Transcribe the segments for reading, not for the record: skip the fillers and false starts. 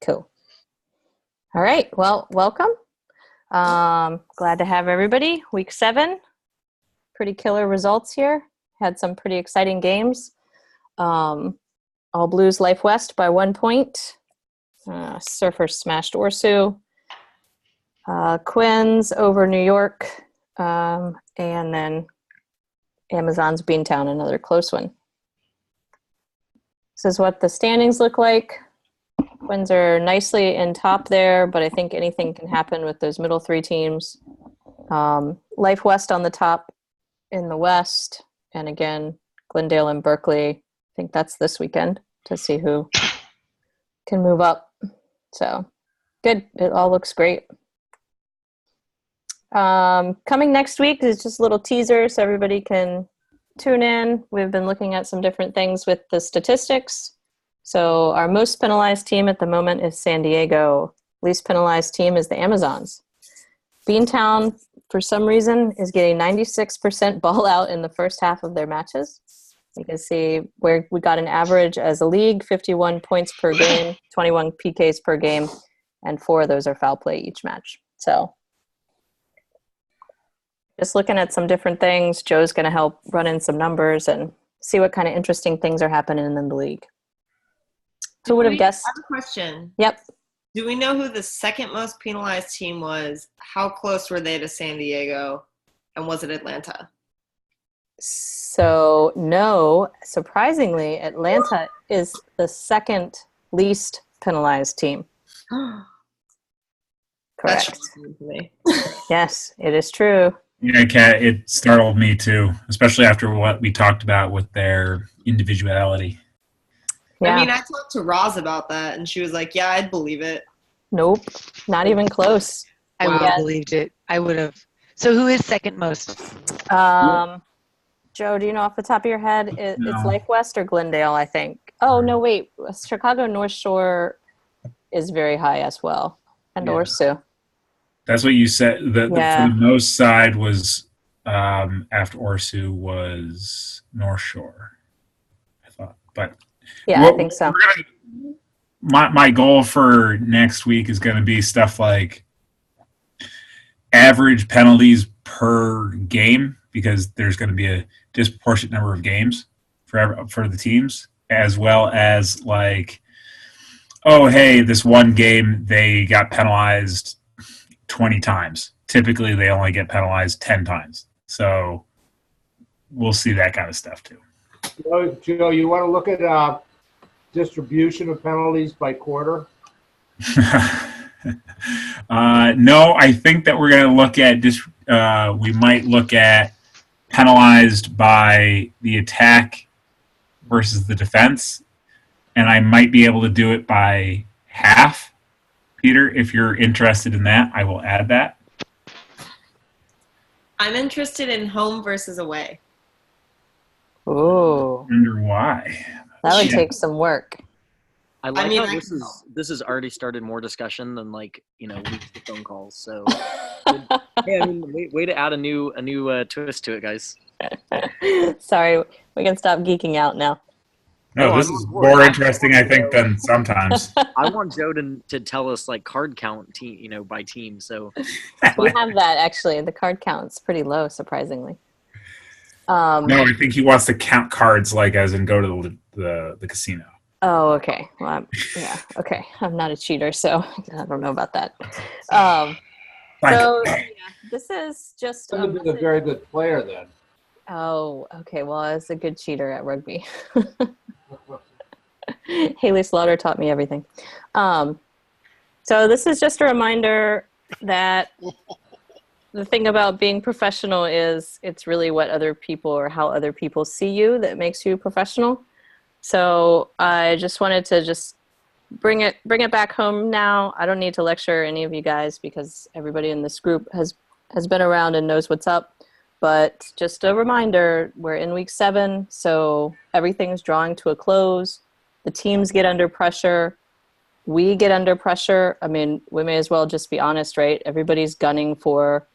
Cool. All right. Well, welcome. Glad to have everybody. Week 7. Pretty killer results here. Had some pretty exciting games. All Blues Life West by 1 point. Surfers smashed Orsu. Quins over New York. And then Amazon's Beantown, another close one. This is what the standings look like. Quins are nicely in top there, but I think anything can happen with those middle 3 teams. Life West on the top in the West. And again, Glendale and Berkeley. I think that's this weekend to see who can move up. So good. It all looks great. Coming next week is just a little teaser so everybody can tune in. We've been looking at some different things with the statistics. So our most penalized team at the moment is San Diego. Least penalized team is the Amazons. Beantown, for some reason, is getting 96% ball out in the first half of their matches. You can see where we got an average as a league, 51 points per game, 21 PKs per game, and 4 of those are foul play each match. So just looking at some different things. Joe's going to help run in some numbers and see what kind of interesting things are happening in the league. Who would have guessed? I have a question. Yep. Do we know who the second most penalized team was? How close were they to San Diego? And was it Atlanta? So, no. Surprisingly, Atlanta is the second least penalized team. Correct. That's shocking to me. Yes, it is true. Yeah, Kat, it startled me too, especially after what we talked about with their individuality. Yeah. I mean, I talked to Roz about that, and she was like, yeah, I'd believe it. Nope, not even close. I would have believed it. I would have. So who is second most? Joe, do you know off the top of your head? It's No. Life West or Glendale, I think. Oh, no, wait. Chicago North Shore is very high as well. And Yeah. Orsu. That's what you said. Yeah. For the most side was after Orsu was North Shore, I thought. But Yeah, I think so. My goal for next week is going to be stuff like average penalties per game, because there's going to be a disproportionate number of games for the teams, as well as like, oh, hey, this one game they got penalized 20 times. Typically, they only get penalized 10 times. So we'll see that kind of stuff too. Joe, you want to look at distribution of penalties by quarter? No, I think that we're going to look at we might look at penalized by the attack versus the defense, and I might be able to do it by half. Peter, if you're interested in that, I will add that. I'm interested in home versus away. Ooh, I wonder why. that would Yeah. take some work. I like mean, how I this can is has already started more discussion than weeks of phone calls. So, hey, I mean, way to add a new twist to it, guys. Sorry, we can stop geeking out now. No, Oh, this I'm is on board. more interesting, I think, than sometimes. I want Joe to tell us card count team, by team. So We have that actually. The card count's pretty low, surprisingly. No, I think he wants to count cards, as in go to the casino. Oh, okay. Well, yeah, okay. I'm not a cheater, so I don't know about that. So, yeah, this is just You've been a very good player then. Oh, okay. Well, I was a good cheater at rugby. Haley Slaughter taught me everything. So this is just a reminder that the thing about being professional is it's really what other people or how other people see you that makes you professional. So I just wanted to just bring it back home now. I don't need to lecture any of you guys because everybody in this group has been around and knows what's up. But just a reminder, we're in week 7, so everything's drawing to a close. The teams get under pressure. We get under pressure. I mean, we may as well just be honest, right? Everybody's gunning for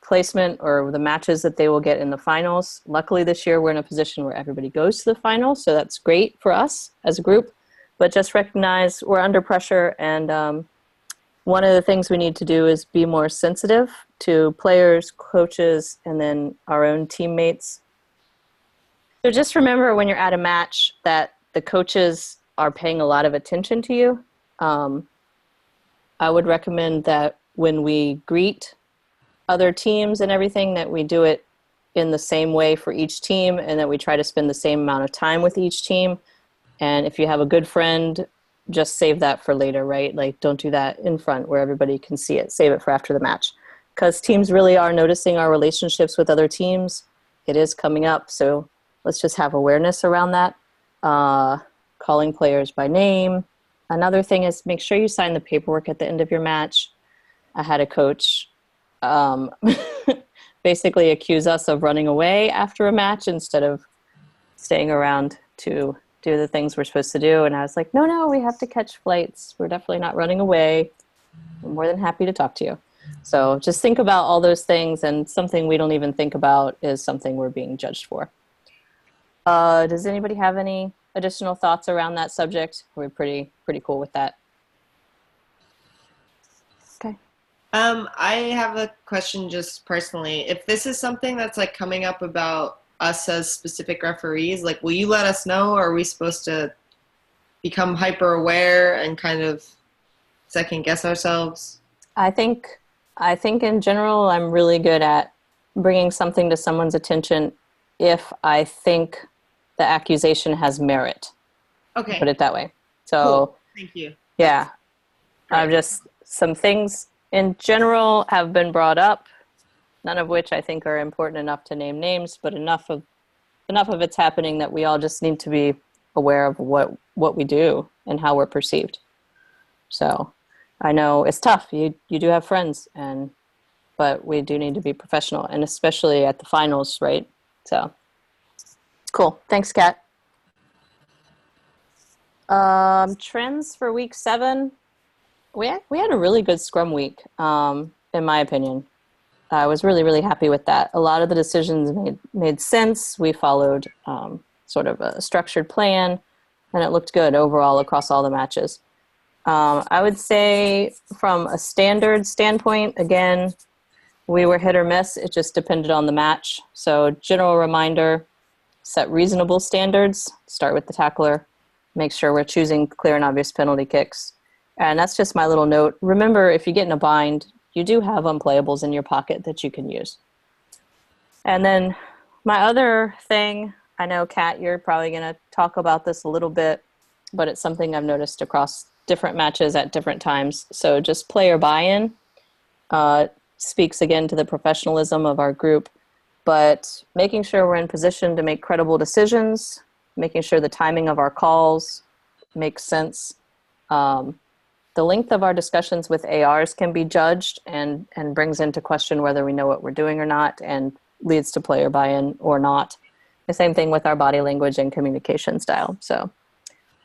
placement or the matches that they will get in the finals. Luckily this year we're in a position where everybody goes to the finals, so that's great for us as a group. but just recognize we're under pressure, and one of the things we need to do is be more sensitive to players, coaches, and then our own teammates. So just remember when you're at a match that the coaches are paying a lot of attention to you. I would recommend that when we greet other teams and everything, that we do it in the same way for each team, and that we try to spend the same amount of time with each team. And if you have a good friend, just save that for later, right? Like, don't do that in front where everybody can see it. Save it for after the match. Because teams really are noticing our relationships with other teams. It is coming up, so let's just have awareness around that. Calling players by name. Another thing is make sure you sign the paperwork at the end of your match. I had a coach basically accuse us of running away after a match instead of staying around to do the things we're supposed to do. And I was like, no, we have to catch flights. We're definitely not running away. I'm more than happy to talk to you. So just think about all those things, and something we don't even think about is something we're being judged for. Does anybody have any additional thoughts around that subject? We're pretty cool with that. Okay. I have a question just personally. If this is something that's like coming up about us as specific referees, like, will you let us know, or are we supposed to become hyper aware and kind of second guess ourselves? I think in general, I'm really good at bringing something to someone's attention if I think the accusation has merit. Okay. Put it that way. So, cool. Thank you. Yeah. I've just, some things in general have been brought up, none of which I think are important enough to name names, but enough of it's happening that we all just need to be aware of what we do and how we're perceived. So I know it's tough. You do have friends, but we do need to be professional, and especially at the finals, right? So cool. Thanks, Kat. Trends for week 7. We had a really good scrum week, in my opinion. I was really happy with that. A lot of the decisions made sense. We followed sort of a structured plan, and it looked good overall across all the matches. I would say from a standard standpoint, again, we were hit or miss. It just depended on the match. So general reminder, set reasonable standards. Start with the tackler. Make sure we're choosing clear and obvious penalty kicks. And that's just my little note. Remember, if you get in a bind, you do have unplayables in your pocket that you can use. And then my other thing, I know, Kat, you're probably going to talk about this a little bit, but it's something I've noticed across different matches at different times. So just player buy-in speaks again to the professionalism of our group, but making sure we're in position to make credible decisions, making sure the timing of our calls makes sense. The length of our discussions with ARs can be judged and brings into question whether we know what we're doing or not, and leads to player buy-in or not. The same thing with our body language and communication style. So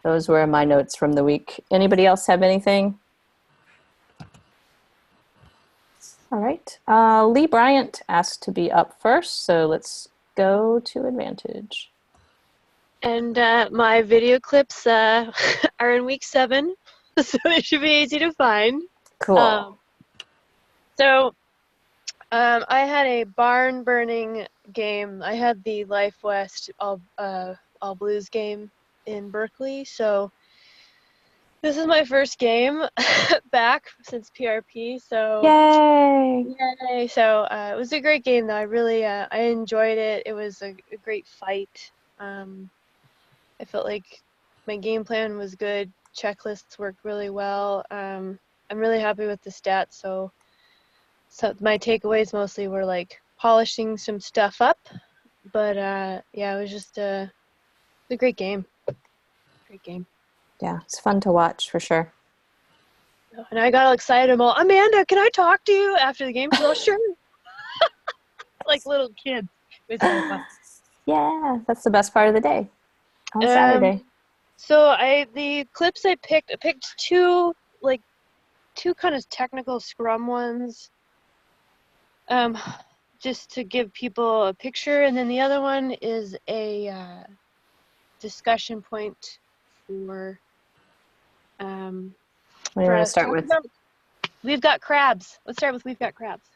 those were my notes from the week. Anybody else have anything? All right. Lee Bryant asked to be up first, so let's go to advantage. And my video clips are in week 7, so they should be easy to find. Cool. I had a barn burning game. I had the Life West all Blues game in Berkeley, so this is my first game back since PRP. So yay! So it was a great game, though. I really I enjoyed it. It was a great fight. I felt like my game plan was good. Checklists worked really well. I'm really happy with the stats. So my takeaways mostly were like polishing some stuff up. But yeah, it was just a great game. Great game. Yeah, it's fun to watch for sure. And I got all excited. I'm all, Amanda, can I talk to you after the game? Well, sure. Like little kids. It was so fun. Yeah, that's the best part of the day on Saturday. So the clips I picked two kind of technical scrum ones, just to give people a picture, and then the other one is a discussion point for What do you want to start with? We've got crabs. Let's start with we've got crabs.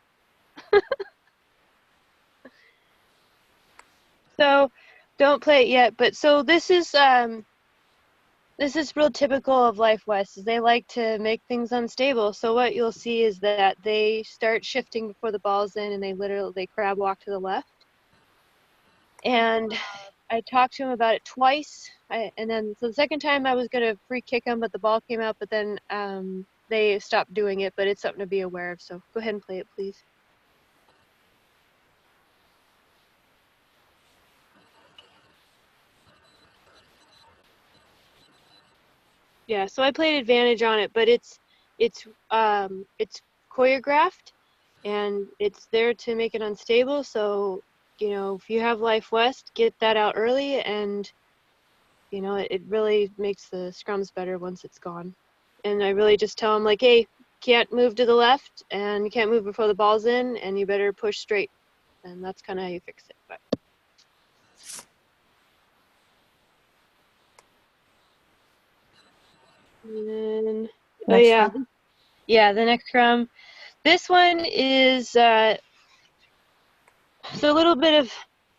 So don't play it yet, but so this is real typical of Life West, is they like to make things unstable. So what you'll see is that they start shifting before the ball's in, and they crab walk to the left. And I talked to him about it twice, and then so the second time I was gonna free kick him, but the ball came out. But then they stopped doing it. But it's something to be aware of. So go ahead and play it, please. Yeah, so I played advantage on it, but it's choreographed, and it's there to make it unstable. So if you have Life West, get that out early, and it really makes the scrums better once it's gone. And I really just tell them, like, hey, can't move to the left, and you can't move before the ball's in, and you better push straight, and that's kind of how you fix it. But and then, oh Next yeah, one. yeah, the next scrum. This one is so a little bit of,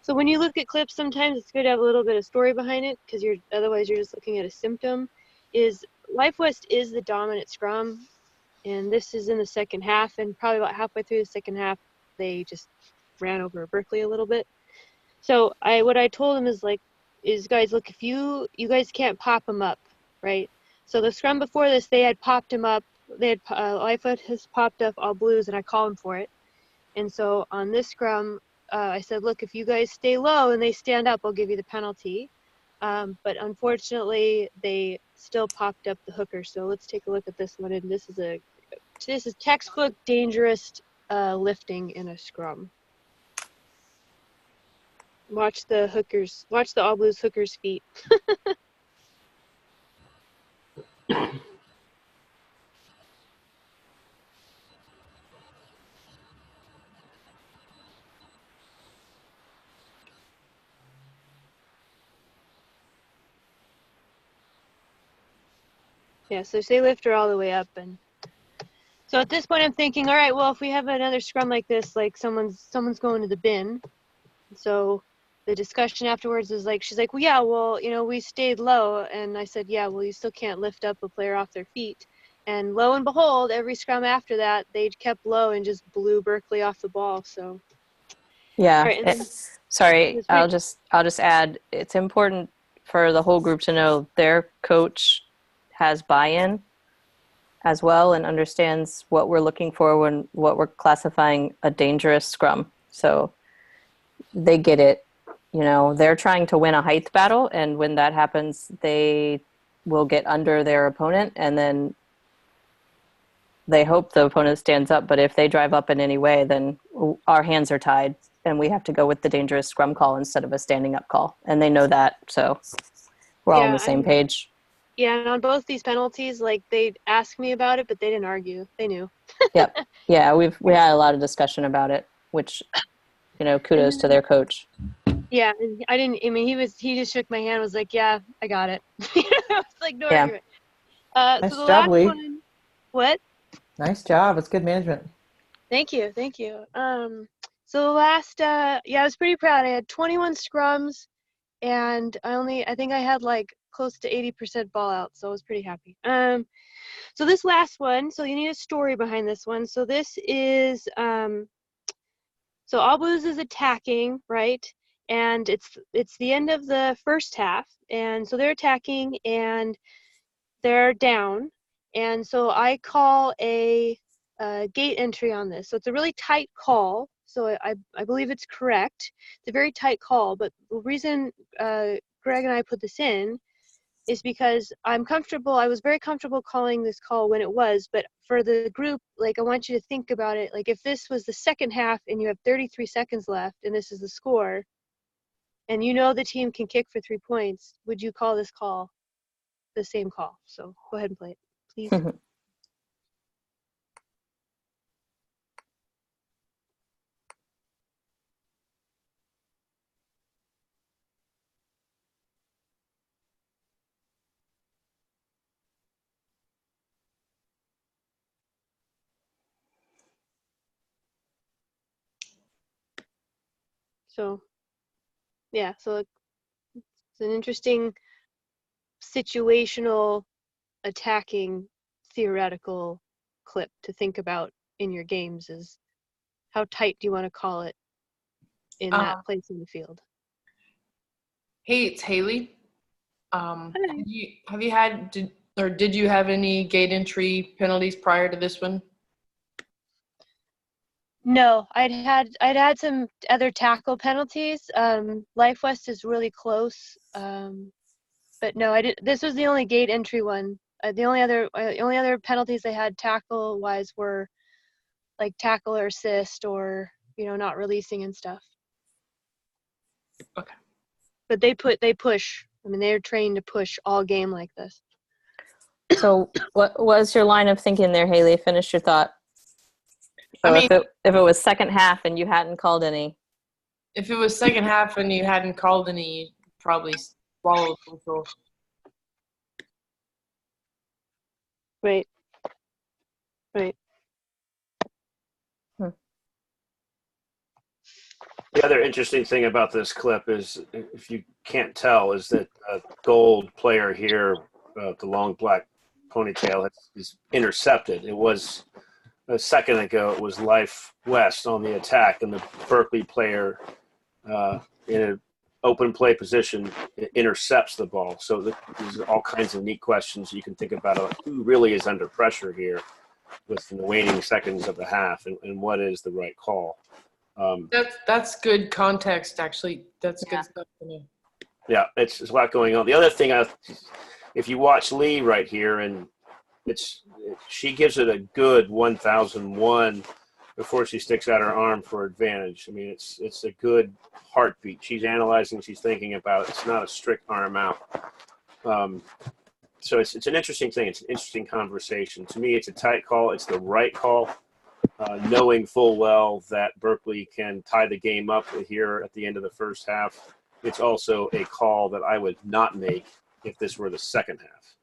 so when you look at clips, sometimes it's good to have a little bit of story behind it, because otherwise you're just looking at a symptom. Is Life West is the dominant scrum, and this is in the second half, and probably about halfway through the second half, they just ran over Berkeley a little bit. So what I told him is guys, look, if you guys can't pop him up, right? So the scrum before this, they had popped him up. They had Life West has popped up all blues, and I called him for it. And so on this scrum, I said, look, if you guys stay low and they stand up, I'll give you the penalty. But unfortunately, they still popped up the hooker. So let's take a look at this one. And this is textbook dangerous lifting in a scrum. Watch the All Blues hookers' feet. Yeah, so stay lifter all the way up. And so at this point, I'm thinking, all right, well, if we have another scrum like this, like someone's going to the bin. So the discussion afterwards is like, she's like, well, yeah, well, we stayed low. And I said, yeah, well, you still can't lift up a player off their feet. And lo and behold, every scrum after that, they kept low and just blew Berkeley off the ball. So Yeah. right, and then Sorry, I'll just add, it's important for the whole group to know their coach has buy-in as well and understands what we're looking for when what we're classifying a dangerous scrum. So they get it. They're trying to win a height battle, and when that happens, they will get under their opponent, and then they hope the opponent stands up. But if they drive up in any way, then our hands are tied, and we have to go with the dangerous scrum call instead of a standing up call. And they know that, so we're all on the same page. Yeah, and on both these penalties, like, they'd ask me about it, but they didn't argue. They knew. Yep. Yeah, we had a lot of discussion about it, which, kudos to their coach. Yeah, and he just shook my hand, was like, yeah, I got it. It's like no argument. Nice So the job, last Lee. one, what? Nice job. It's good management. Thank you. So the last, I was pretty proud. I had 21 scrums, and I think I had like close to 80% ball out, so I was pretty happy. So this last one, so you need a story behind this one. So this is, so All Blues is attacking, right? And it's the end of the first half, and so they're attacking and they're down, and so I call a gate entry on this. So it's a really tight call. So I believe it's correct. It's a very tight call, but the reason Greg and I put this in is because I was very comfortable calling this call when it was, but for the group, like, I want you to think about it. Like, if this was the second half and you have 33 seconds left and this is the score, and the team can kick for 3 points, would you call this call the same call? So go ahead and play it, please. So yeah, so it's an interesting situational attacking theoretical clip to think about in your games is how tight do you want to call it in that place in the field. Hey, it's Haley. Hi. Did you have any gate entry penalties prior to this one? No, I'd had some other tackle penalties. Life West is really close, but no, I did. This was the only gate entry one. The only other penalties I had tackle wise were like tackle or assist or not releasing and stuff. Okay. But they push. I mean, they're trained to push all game like this. So what was your line of thinking there, Haley? Finish your thought. So I mean, if it was second half and you hadn't called any. if it was second half and you hadn't called any, you'd probably swallow the whistle. Right. Right. The other interesting thing about this clip is, if you can't tell, is that a gold player here, the long black ponytail, is intercepted. It was a second ago, it was Life West on the attack, and the Berkeley player in an open play position intercepts the ball. So there's all kinds of neat questions you can think about who really is under pressure here within the waning seconds of the half, and what is the right call. That's good context, actually. That's good stuff to know. Yeah, it's a lot going on. The other thing, if you watch Lee right here, and she gives it a good 1001 before she sticks out her arm for advantage. I mean, it's a good heartbeat. She's analyzing, she's thinking about it. It's not a strict arm out. So it's an interesting thing. It's an interesting conversation. To me, it's a tight call. It's the right call. Knowing full well that Berkeley can tie the game up here at the end of the first half, it's also a call that I would not make if this were the second half.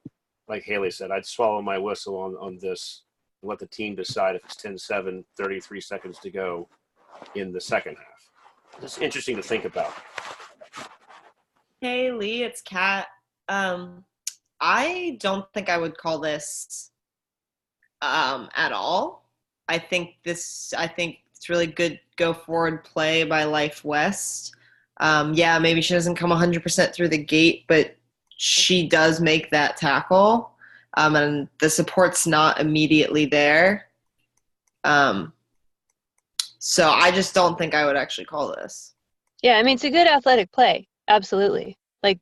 Like Haley said, I'd swallow my whistle on this and let the team decide if it's 10-7, 33 seconds to go in the second half. It's interesting to think about. Hey, Lee, it's Kat. I don't think I would call this at all. I think it's really good go forward play by Life West. Yeah, maybe she doesn't come 100% through the gate, but she does make that tackle, and the support's not immediately there. So I just don't think I would actually call this. Yeah, I mean, it's a good athletic play. Absolutely. Like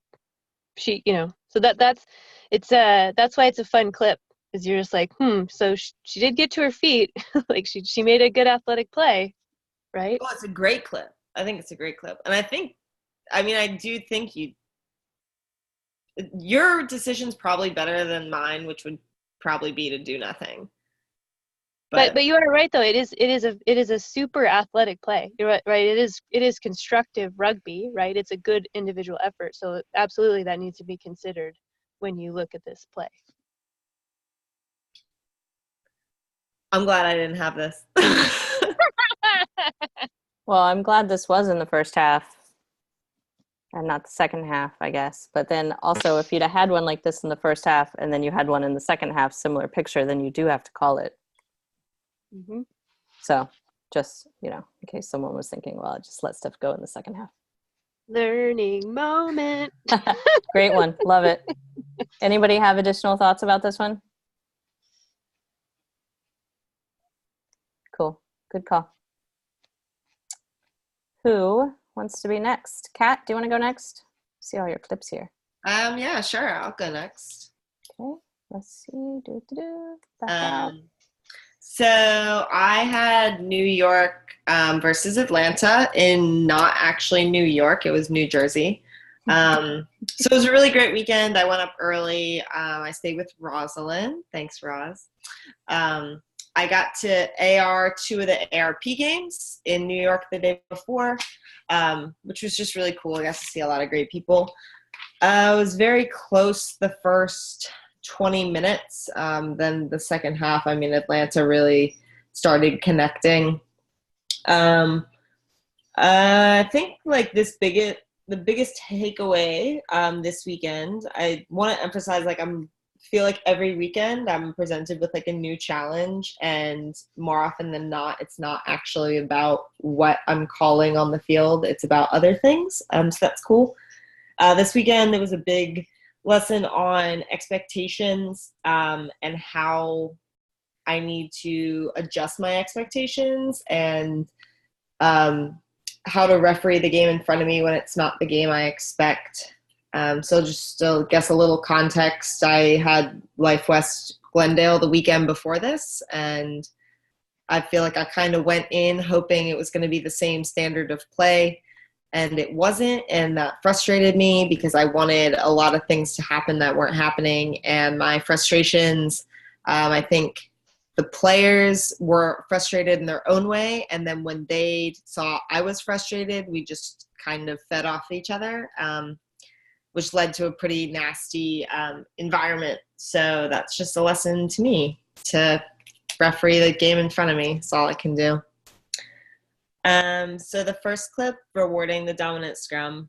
she, so that's why it's a fun clip. Is you're just like, so she did get to her feet. Like she made a good athletic play, right? Oh, it's a great clip. I think it's a great clip. And I do think your decision's probably better than mine, which would probably be to do nothing. But you are right though. It is a super athletic play. You're right. It is constructive rugby, right? It's a good individual effort. So absolutely that needs to be considered when you look at this play. I'm glad I didn't have this. Well, I'm glad this was in the first half and not the second half, I guess. But then also, if you'd have had one like this in the first half and then you had one in the second half, similar picture, then you do have to call it. Mm-hmm. So just, in case someone was thinking, well, just let stuff go in the second half. Learning moment. Great one. Love it. Anybody have additional thoughts about this one? Cool. Good call. Who wants to be next? Kat, do you want to go next? See all your clips here. Yeah, sure. I'll go next. Okay. Let's see. Back out. So I had New York versus Atlanta in not actually New York. It was New Jersey. So it was a really great weekend. I went up early. I stayed with Rosalind. Thanks, Roz. I got to AR 2 of the ARP games in New York the day before, which was just really cool. I got to see a lot of great people. It was very close the first 20 minutes. Then the second half, Atlanta really started connecting. I think like the biggest takeaway this weekend. I want to emphasize like feel like every weekend I'm presented with like a new challenge, and more often than not, it's not actually about what I'm calling on the field. It's about other things. So that's cool. This weekend there was a big lesson on expectations and how I need to adjust my expectations and how to referee the game in front of me when it's not the game I expect. So just to guess a little context, I had Life West Glendale the weekend before this, and I feel like I kind of went in hoping it was going to be the same standard of play, and it wasn't, and that frustrated me because I wanted a lot of things to happen that weren't happening, and my frustrations, I think the players were frustrated in their own way, and then when they saw I was frustrated, we just kind of fed off each other, which led to a pretty nasty environment. So that's just a lesson to me to referee the game in front of me. That's all I can do. So the first clip, rewarding the dominant scrum.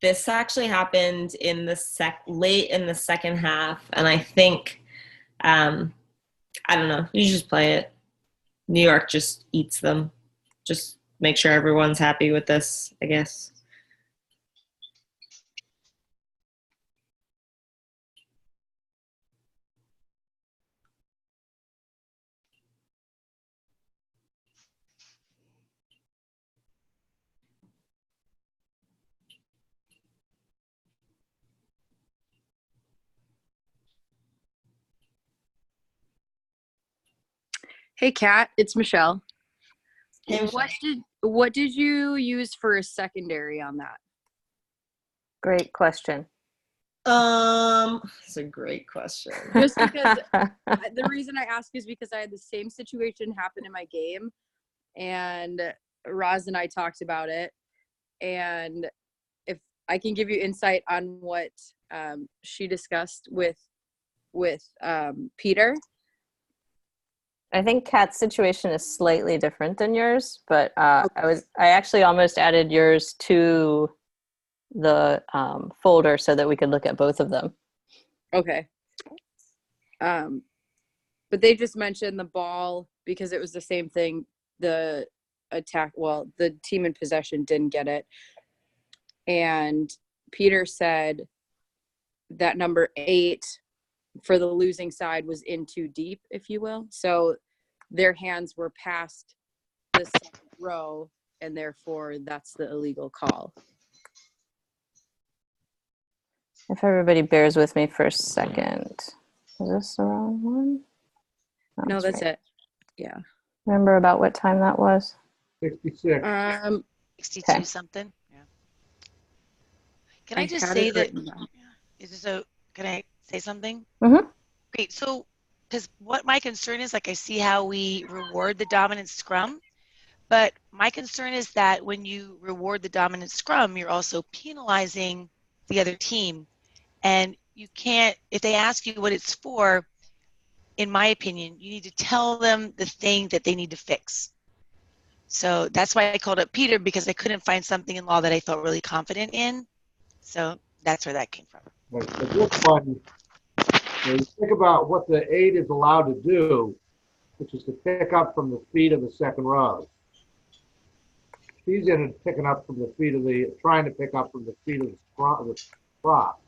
This actually happened in the late in the second half, and I think, I don't know, you just play it. New York just eats them. Just make sure everyone's happy with this, I guess. Hey, Kat, it's Michelle. Hey, What did you use for a secondary on that? Great question. That's a great question. Just because the reason I ask is because I had the same situation happen in my game, and Roz and I talked about it, and if I can give you insight on what she discussed with Peter. I think Kat's situation is slightly different than yours, but I actually almost added yours to the folder so that we could look at both of them. Okay. But they just mentioned the ball because it was the same thing. The team in possession didn't get it. And Peter said that number 8 for the losing side was in too deep, if you will. So their hands were past the second row, and therefore that's the illegal call. If everybody bears with me for a second. Is this the wrong one? No, that's right. it. Yeah. Remember about what time that was? 66. 62 okay. something. Yeah. Can I just say that? Can I say something? Mm-hmm. Great. So, because what my concern is, like, I see how we reward the dominant scrum, but my concern is that when you reward the dominant scrum, you're also penalizing the other team. And you can't, if they ask you what it's for, in my opinion, you need to tell them the thing that they need to fix. So that's why I called up Peter, because I couldn't find something in law that I felt really confident in. So that's where that came from. But this one, when you think about what the 8 is allowed to do, which is to pick up from the feet of the second row. She's in it picking up from the feet of trying to pick up from the feet of the prop.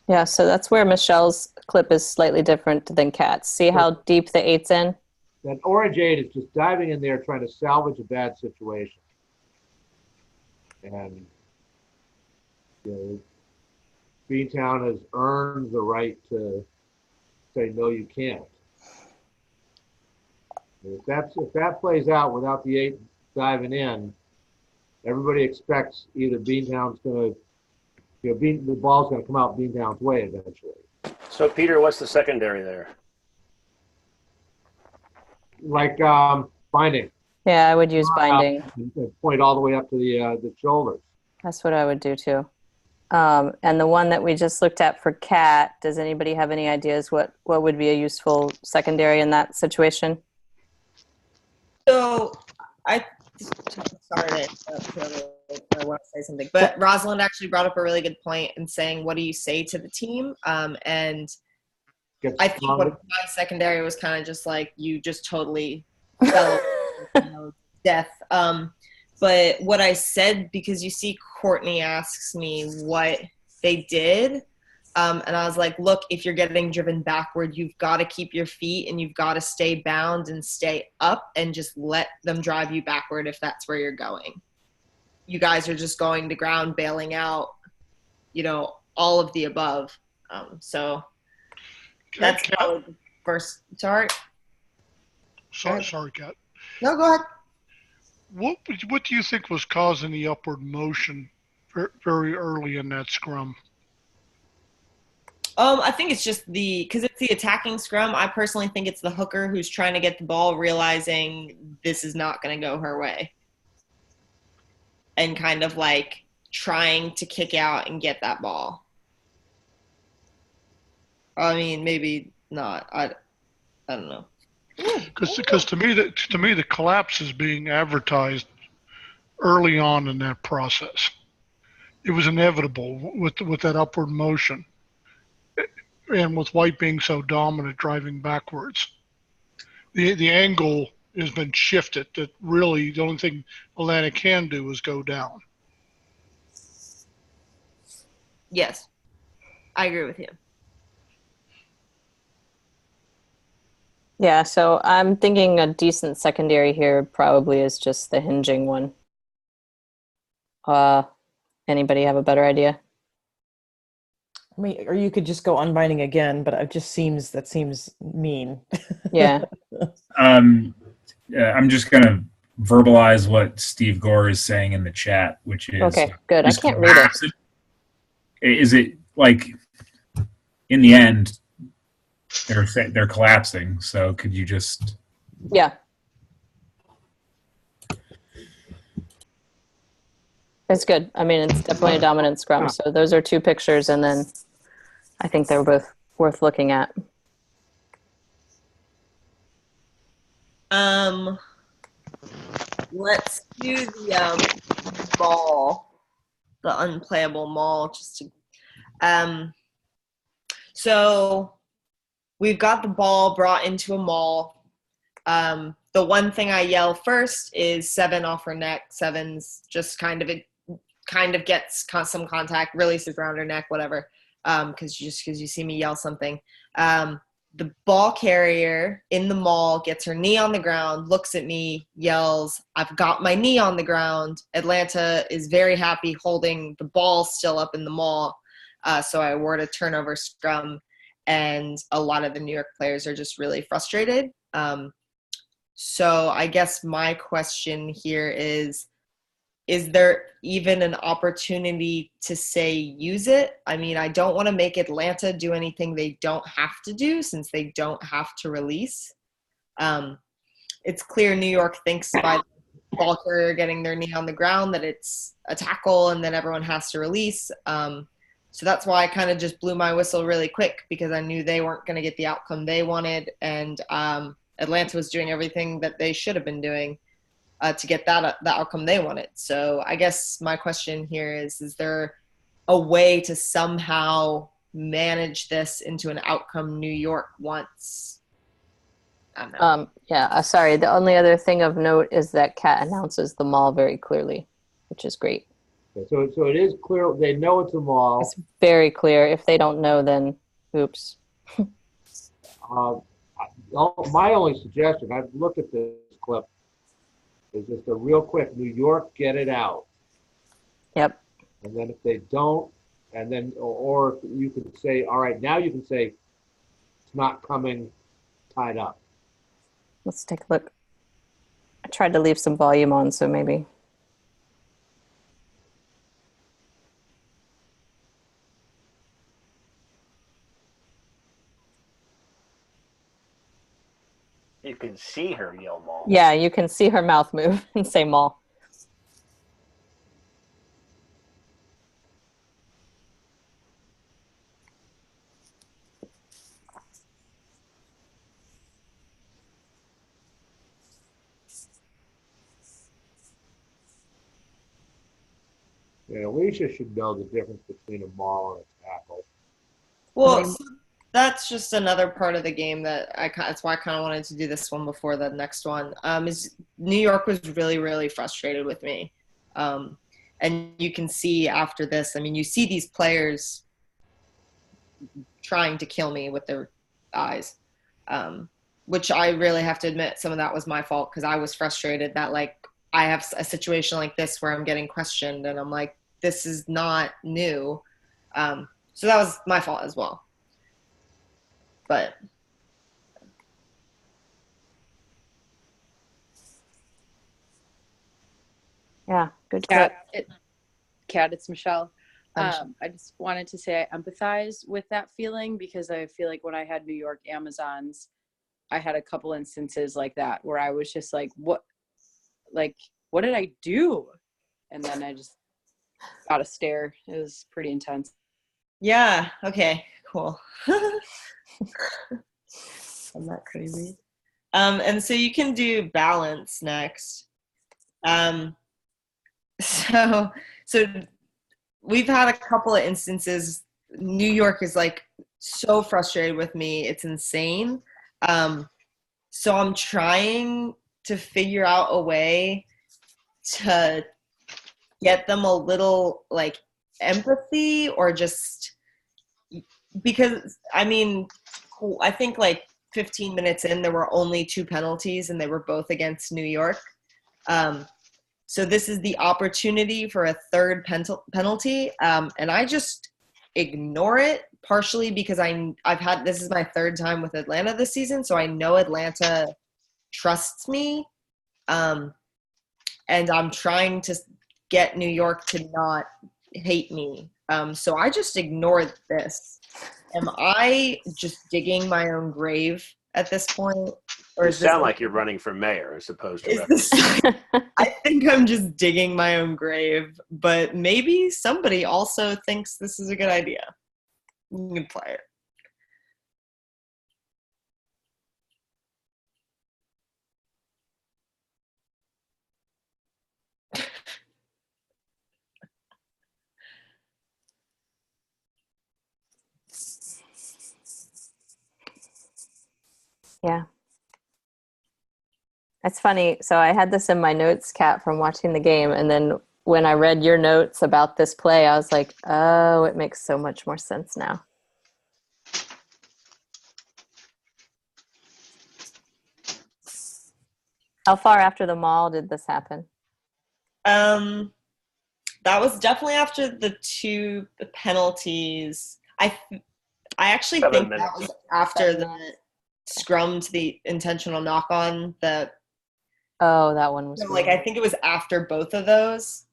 Yeah, so that's where Michelle's clip is slightly different than Kat's. See how deep the 8's in? That orange 8 is just diving in there trying to salvage a bad situation. And Beantown has earned the right to say, no, you can't. If that plays out without the 8 diving in, everybody expects either Beantown's going to, the ball's going to come out Beantown's way eventually. So, Peter, what's the secondary there? Like binding. Yeah, I would use binding. And point all the way up to the shoulders. That's what I would do too. And the one that we just looked at for Kat, does anybody have any ideas what would be a useful secondary in that situation? So I sorry to interrupt, I want to say something, but Rosalind actually brought up a really good point in saying, "What do you say to the team?" And I think what my secondary was kind of just like, you just totally fell, death. But what I said, because you see, Courtney asks me what they did. And I was like, look, if you're getting driven backward, you've got to keep your feet and you've got to stay bound and stay up and just let them drive you backward if that's where you're going. You guys are just going to ground, bailing out, all of the above. So that's probably the first. Sorry, Kat. No, go ahead. What do you think was causing the upward motion very early in that scrum? I think it's just because it's the attacking scrum. I personally think it's the hooker who's trying to get the ball, realizing this is not going to go her way. And kind of like trying to kick out and get that ball. I mean, maybe not. I don't know. Because to me the collapse is being advertised early on in that process. It was inevitable with that upward motion, and with white being so dominant, driving backwards. The angle has been shifted. That really the only thing Atlanta can do is go down. Yes, I agree with you. Yeah, so I'm thinking a decent secondary here probably is just the hinging one. Anybody have a better idea? I mean, or you could just go unbinding again, but it just seems mean. Yeah. I'm just gonna verbalize what Steve Gore is saying in the chat, which is okay, good. I can't read it. Is it like in the end they're collapsing? So could you just? Yeah. It's good. I mean, it's definitely a dominant scrum. So those are two pictures, and then I think they're both worth looking at. Let's do the mall, the unplayable mall, just to. So we've got the ball brought into a mall. The one thing I yell first is 7 off her neck. 7's just kind of gets some contact, releases around her neck, whatever. Because you see me yell something. The ball carrier in the mall gets her knee on the ground, looks at me, yells, "I've got my knee on the ground." Atlanta is very happy holding the ball still up in the mall. So I award a turnover scrum, and a lot of the New York players are just really frustrated. So I guess my question here is there even an opportunity to say use it? I mean, I don't want to make Atlanta do anything they don't have to do since they don't have to release. It's clear New York thinks by the ball carrier getting their knee on the ground that it's a tackle and then everyone has to release. So that's why I kind of just blew my whistle really quick, because I knew they weren't going to get the outcome they wanted, and Atlanta was doing everything that they should have been doing to get the outcome they wanted. So I guess my question here is there a way to somehow manage this into an outcome New York wants? I don't know. Yeah, sorry. The only other thing of note is that Kat announces the mall very clearly, which is great. Okay, so it is clear. They know it's a mall. It's very clear. If they don't know, then oops. My only suggestion, I've looked at this clip, is just a real quick, New York, get it out. Yep. And then if they don't, and then, or you could say, all right, now you can say it's not coming, tied up. Let's take a look. I tried to leave some volume on, so maybe. You can see her yell mall. Yeah, you can see her mouth move and say mall. Yeah, Alicia should know the difference between a maul and a tackle. Well, so that's just another part of the game that that's why I kind of wanted to do this one before the next one. Is New York was really, really frustrated with me. And you can see after this, I mean, you see these players trying to kill me with their eyes, which I really have to admit some of that was my fault because I was frustrated that like I have a situation like this where I'm getting questioned and I'm like, this is not new. So that was my fault as well. But Yeah, good clip. Kat, it's Michelle. I just wanted to say I empathize with that feeling because I feel like when I had New York Amazons, I had a couple instances like that where I was just like, what did I do? And then I just got a stare. It was pretty intense. yeah, okay, cool. I'm not crazy. And so you can do balance next. So we've had a couple of instances. New York is like so frustrated with me. It's insane. So I'm trying to figure out a way to get them a little like empathy or just because I mean, I think like 15 minutes in, there were only 2 penalties and they were both against New York. So this is the opportunity for a third penalty, and I just ignore it partially because I've had this is my 3rd time with Atlanta this season, so I know Atlanta trusts me, and I'm trying to get New York to not hate me. So I just ignored this. Am I just digging my own grave at this point? Or You is this sound like you're running for mayor as opposed to I think I'm just digging my own grave, but maybe somebody also thinks this is a good idea. You can play it. Yeah. That's funny. So I had this in my notes, Kat, from watching the game. And then when I read your notes about this play, I was like, oh, it makes so much more sense now. How far after the mall did this happen? That was definitely after the 2 penalties. I actually 7 think minutes. that was after the scrum to the intentional knock on the. Oh, that one was. So, like, I think it was after both of those,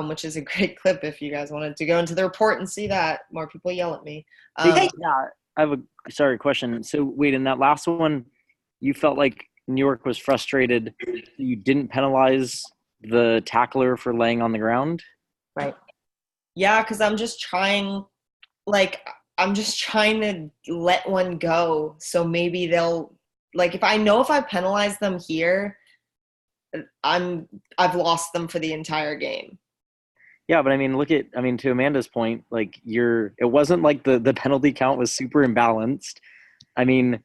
which is a great clip if you guys wanted to go into the report and see that. More people yell at me. Yeah, I have a question. So wait, in that last one, you felt like New York was frustrated. You didn't penalize the tackler for laying on the ground? Right. Yeah, because I'm just trying to let one go. So maybe they'll like if I penalize them here, I've lost them for the entire game. Yeah, but I mean, to Amanda's point, like it wasn't like the penalty count was super imbalanced. I mean,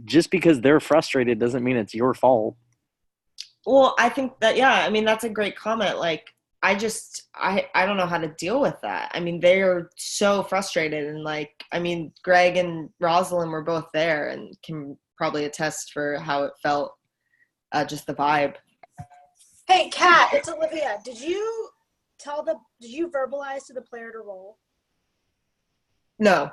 just because they're frustrated doesn't mean it's your fault. Well, I think that, yeah, I mean, that's a great comment. Like, I don't know how to deal with that. I mean, they're so frustrated. And like, I mean, Greg and Rosalind were both there and can probably attest for how it felt, just the vibe. Hey, Kat, it's Olivia. Did you verbalize to the player to roll? No.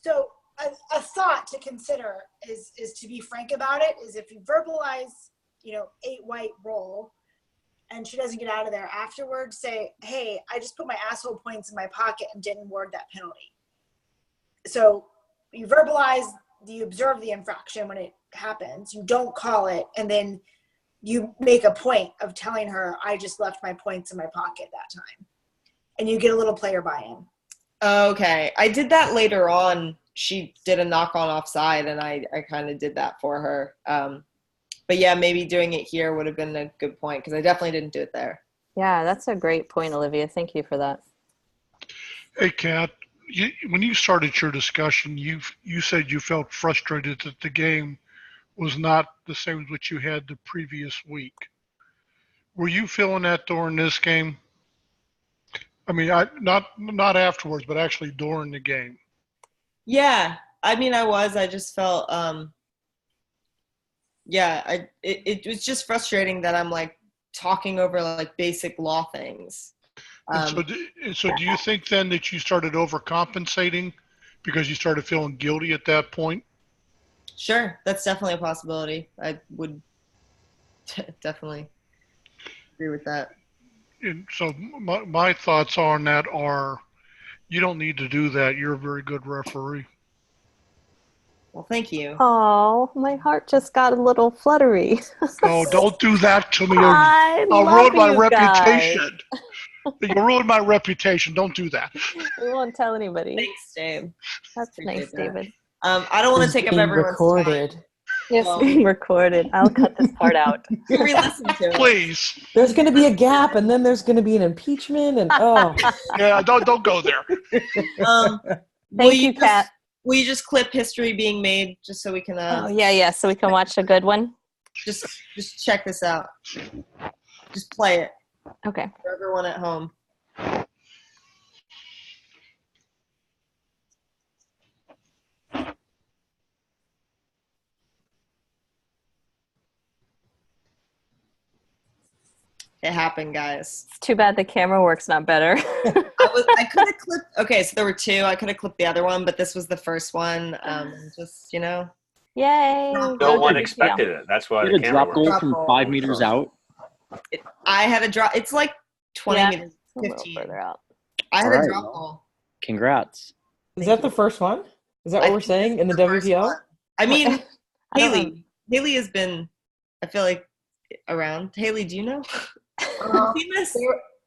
So a thought to consider is to be frank about it, is if you verbalize, 8 white roll and she doesn't get out of there afterwards, say, hey, I just put my asshole points in my pocket and didn't award that penalty. So you verbalize, you observe the infraction when it happens, you don't call it, and then you make a point of telling her, I just left my points in my pocket that time. And you get a little player buy-in. Okay. I did that later on. She did a knock on offside and I kind of did that for her. But yeah, maybe doing it here would have been a good point because I definitely didn't do it there. Yeah, that's a great point, Olivia. Thank you for that. Hey, Kat, when you started your discussion, you said you felt frustrated that the game was not the same as what you had the previous week. Were you feeling that during this game? I mean, not afterwards, but actually during the game. Yeah, I mean, I just felt, it was just frustrating that I'm like talking over like basic law things. So do you think then that you started overcompensating because you started feeling guilty at that point? Sure, that's definitely a possibility. I would definitely agree with that. And so my thoughts on that are, you don't need to do that. You're a very good referee. Well, thank you. Oh, my heart just got a little fluttery. Oh, don't do that to me. I I'll love ruin my you guys. reputation. You ruined my reputation. Don't do that. We won't tell anybody. Thanks, Dave. That's Appreciate nice, that. David. I don't want It's to take up being everyone's recorded. time. It's Well, being recorded. I'll cut this part out. you re-listen to it. Please. There's going to be a gap, and then there's going to be an impeachment, and oh. Yeah, don't go there. Will Thank you, just, Kat. will you just clip history being made just so we can Oh, yeah, so we can watch a good one? just check this out. Just play it Okay. for everyone at home. It happened, guys. It's too bad the camera work's not better. I could have clipped. Okay, so there were two. I could have clipped the other one, but this was the first one. Just Yay. No one expected it. That's why You the had a camera drop goal worked. from 5 meters out. I had a drop. It's like 20 meters, a little 15. further out. I had All a right. drop goal. Congrats. Is that the first one? Is that what we're saying in the WPL? I mean, I don't know. Haley has been, I feel like, around. Haley, do you know?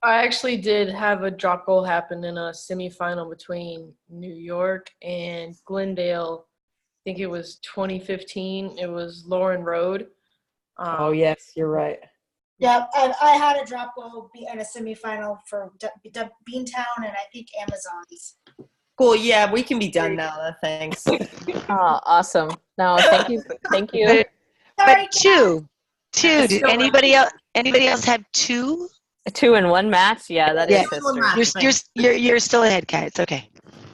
I actually did have a drop goal happen in a semifinal between New York and Glendale. I think it was 2015. It was Lauren Road. Oh, yes, you're right. Yeah, I had a drop goal in a semifinal for Beantown and I think Amazons. Cool. Yeah, we can be done now. Thanks. Oh, awesome. No, thank you. Thank you. But two. Did anybody else have two? A 2-in-1 match? Yeah, that is history. You're still ahead, Kat. It's okay.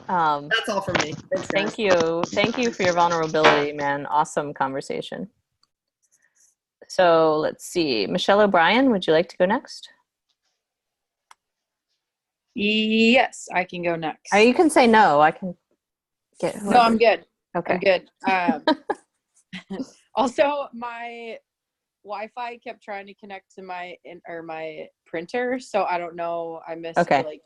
That's all for me. Thanks, guys. Thank you for your vulnerability, man. Awesome conversation. So let's see. Michelle O'Brien, would you like to go next? Yes, I can go next. Or you can say no. I can get whoever. No, I'm good. Okay. I'm good. Also, my Wi-Fi kept trying to connect to my printer, so I don't know. I missed like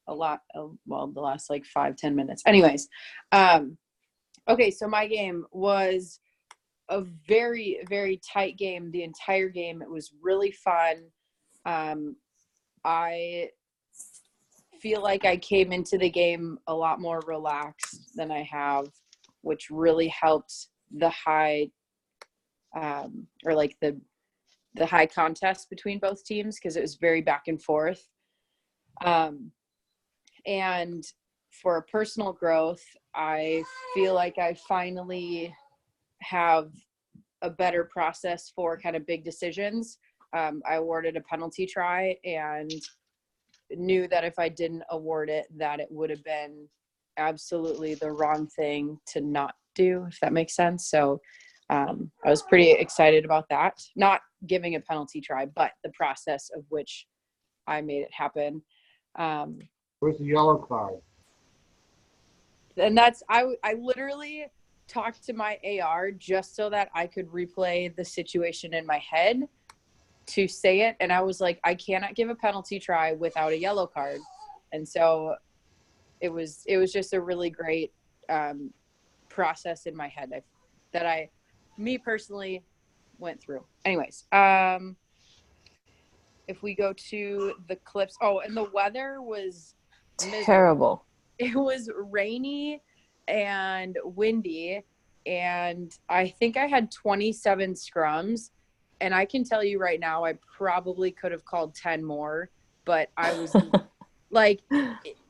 a lot of, the last like 5-10 minutes. Anyways, okay, so my game was a very, very tight game the entire game. It was really fun. I feel like I came into the game a lot more relaxed than I have, which really helped the high or like the high contest between both teams, because it was very back and forth. And for personal growth, I feel like I finally have a better process for kind of big decisions. I awarded a penalty try and knew that if I didn't award it, that it would have been absolutely the wrong thing to not do, if that makes sense. So I was pretty excited about that. Not giving a penalty try, but the process of which I made it happen. Where's the yellow card? And that's, I literally talked to my AR just so that I could replay the situation in my head to say it. And I was like, I cannot give a penalty try without a yellow card. And so it was just a really great process in my head that I personally went through. Anyways, if we go to the clips, and the weather was terrible. It was rainy and windy, and I think I had 27 scrums, and I can tell you right now, I probably could have called 10 more, but I was like,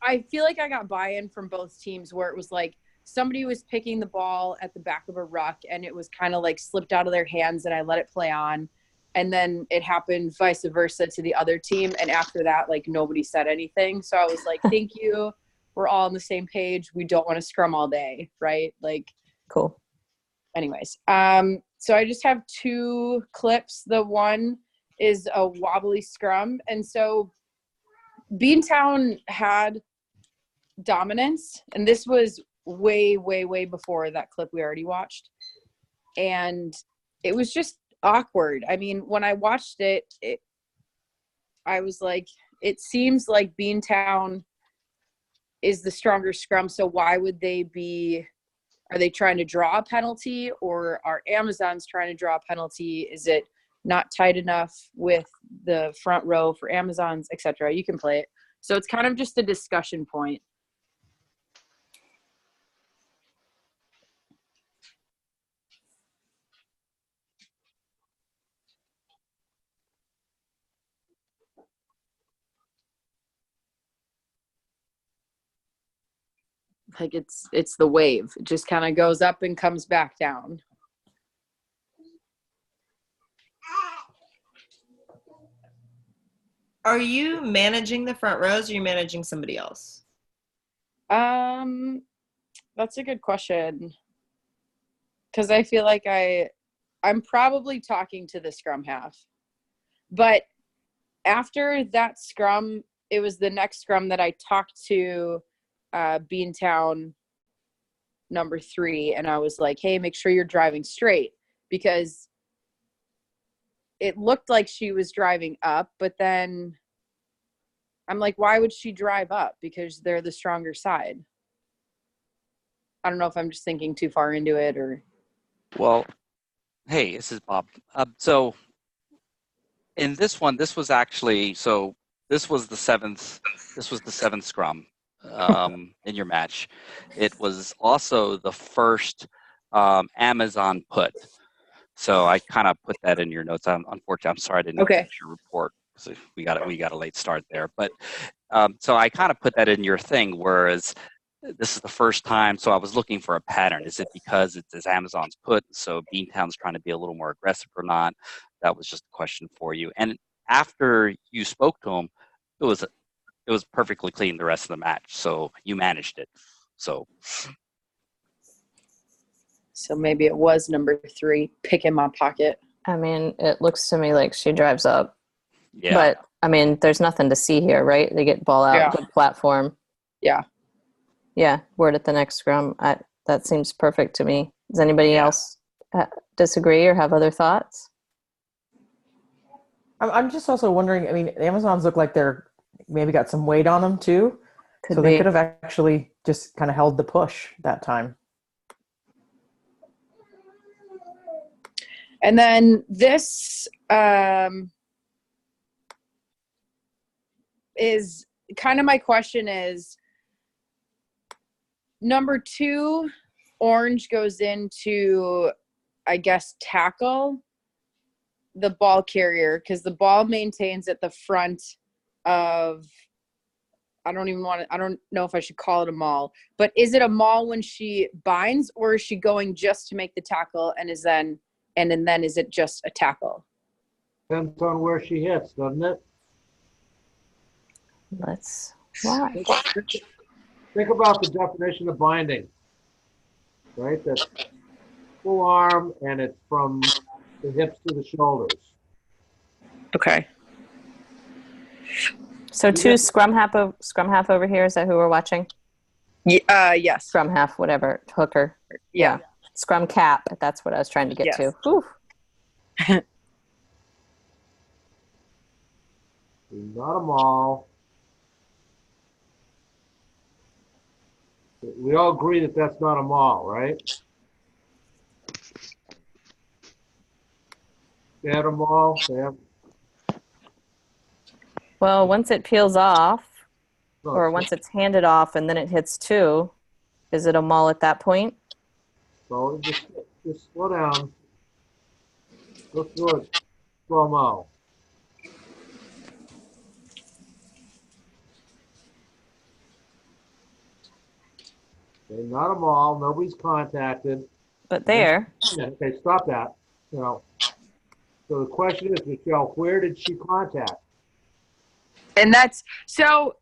I feel like I got buy-in from both teams where it was like somebody was picking the ball at the back of a ruck and it was kind of like slipped out of their hands and I let it play on. And then it happened vice versa to the other team. And after that, like nobody said anything. So I was like, thank you. We're all on the same page. We don't want to scrum all day. Right. Like, Cool. anyways. So I just have 2 clips. The one is a wobbly scrum. And so Beantown had dominance, and this was way, way, way before that clip we already watched. And it was just awkward. I mean, when I watched it, I was like, it seems like Beantown is the stronger scrum. So why would they be, are they trying to draw a penalty, or are Amazons trying to draw a penalty? Is it not tight enough with the front row for Amazons, etc.? You can play it. So it's kind of just a discussion point. Like it's the wave. It just kind of goes up and comes back down. Are you managing the front rows or are you managing somebody else? That's a good question. Because I feel like I'm probably talking to the scrum half. But after that scrum, it was the next scrum that I talked to Beantown number 3, and I was like, hey, make sure you're driving straight, because it looked like she was driving up, but then I'm like, why would she drive up? Because they're the stronger side. I don't know if I'm just thinking too far into it or. Well, hey, this is Bob. So in this one, this was actually, so this was the seventh scrum in your match. It was also the first Amazon put. So I kind of put that in your notes. Unfortunately, I'm sorry I didn't finish your report. So we got a late start there. But so I kind of put that in your thing, whereas this is the first time. So I was looking for a pattern. Is it because it's Amazon's put, so Beantown's trying to be a little more aggressive or not? That was just a question for you. And after you spoke to him, it was perfectly clean the rest of the match. So you managed it. So maybe it was number 3, pick in my pocket. I mean, it looks to me like she drives up. Yeah. But, I mean, there's nothing to see here, right? They get ball out, good platform. Yeah. Yeah, word at the next scrum. That seems perfect to me. Does anybody else disagree or have other thoughts? I'm just also wondering, I mean, Amazons look like they're maybe got some weight on them too. Could so be. They could have actually just kind of held the push that time. And then this is kind of my question is, number 2, Orange goes into, I guess, tackle the ball carrier, because the ball maintains at the front of, I don't know if I should call it a maul, but is it a maul when she binds, or is she going just to make the tackle and then is it just a tackle? Depends on where she hits, doesn't it? Let's watch. Think about the definition of binding, right? That's full arm, and it's from the hips to the shoulders. Okay. So 2 scrum half over here. Is that who we're watching? Yes. Scrum half, whatever, hooker. Yeah. Scrum cap. That's what I was trying to get to. Whew. Not a maul. We all agree that that's not a maul, right? They had a maul, Sam? Well, once it peels off, or once it's handed off and then it hits 2, is it a maul at that point? So just slow down. Go through it. slow-mo. Okay, not a maul. Nobody's contacted. But there. Okay, stop that. You know. So the question is, Michelle, where did she contact? And that's so,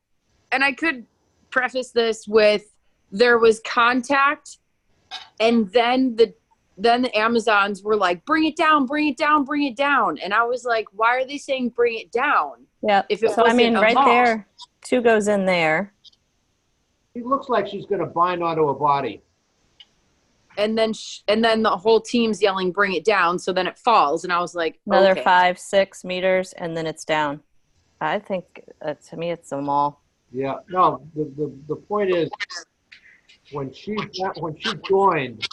and I could preface this with there was contact, and then the Amazons were like, bring it down, bring it down, bring it down. And I was like, why are they saying bring it down? Yeah. If it so I mean, wasn't a right maul. there, 2 goes in there. It looks like she's going to bind onto a body. And then the whole team's yelling, bring it down. So then it falls. And I was like, Another okay. 5-6 meters, and then it's down. I think to me it's a maul. Yeah. No. The point is, when she joined,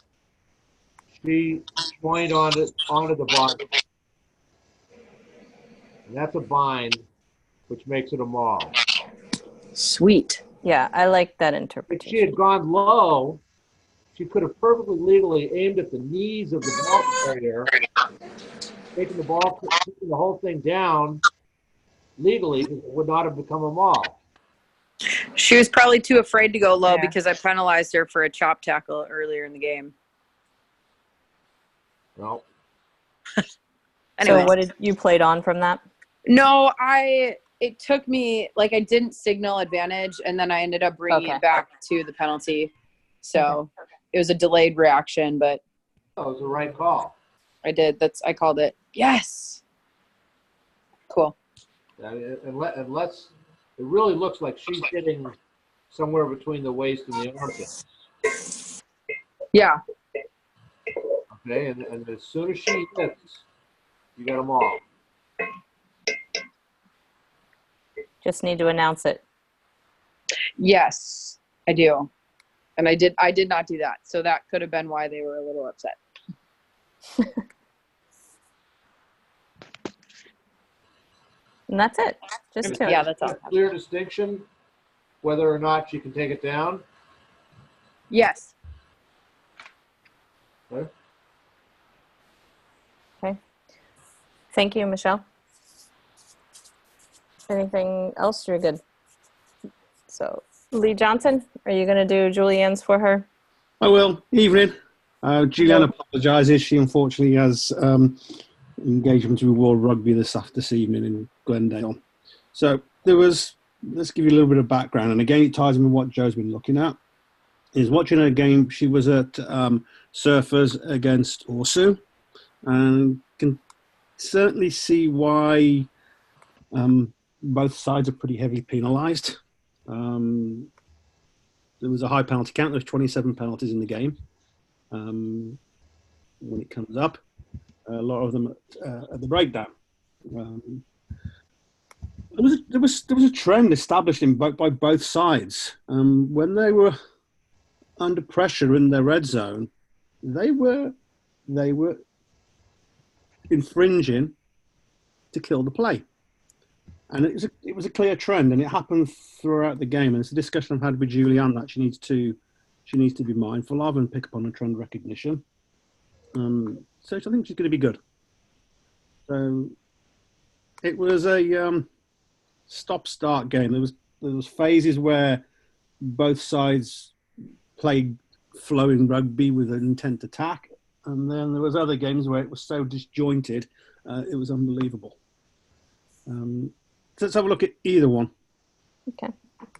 she joined onto the body, and that's a bind, which makes it a maul. Sweet. Yeah, I like that If interpretation. she had gone low, she could have perfectly legally aimed at the knees of the ball carrier, taking the whole thing down legally. It would not have become a maul. She was probably too afraid to go low Yeah. because I penalized her for a chop tackle earlier in the game. No. Anyway. So what did you played on from that? No, it took me, like, I didn't signal advantage, and then I ended up bringing it back to the penalty. So it was a delayed reaction, but That was the right call. I did. I called it. Yes. Cool. Unless it really looks like she's hitting somewhere between the waist and the armpit. Yeah. Okay, and as soon as she hits, you got them all. Just need to announce it. Yes, I do. And I did not do that. So that could have been why they were a little upset. And that's it. Just 2. Yeah, that's all. Clear distinction whether or not she can take it down. Yes. Okay. Okay. Thank you, Michelle. Anything else? You're good. So, Lee Johnson, are you going to do Julianne's for her? I will. Evening. Julianne apologises. She unfortunately has engagement with World Rugby this evening in Glendale. So let's give you a little bit of background. And again, it ties in with what Joe's been looking at. Is watching her game. She was at Surfers against Orsu, and can certainly see why both sides are pretty heavily penalised. There was a high penalty count. There's 27 penalties in the game. When it comes up, a lot of them at the breakdown. There was a trend established by both sides. When they were under pressure in their red zone, they were infringing to kill the play. And it was a clear trend, and it happened throughout the game. And it's a discussion I've had with Julianne that she needs to be mindful of and pick up on the trend recognition. So I think she's going to be good. So it was a stop-start game. There was phases where both sides played flowing rugby with an intent attack, and then there was other games where it was so disjointed, it was unbelievable. So let's have a look at either one. Okay.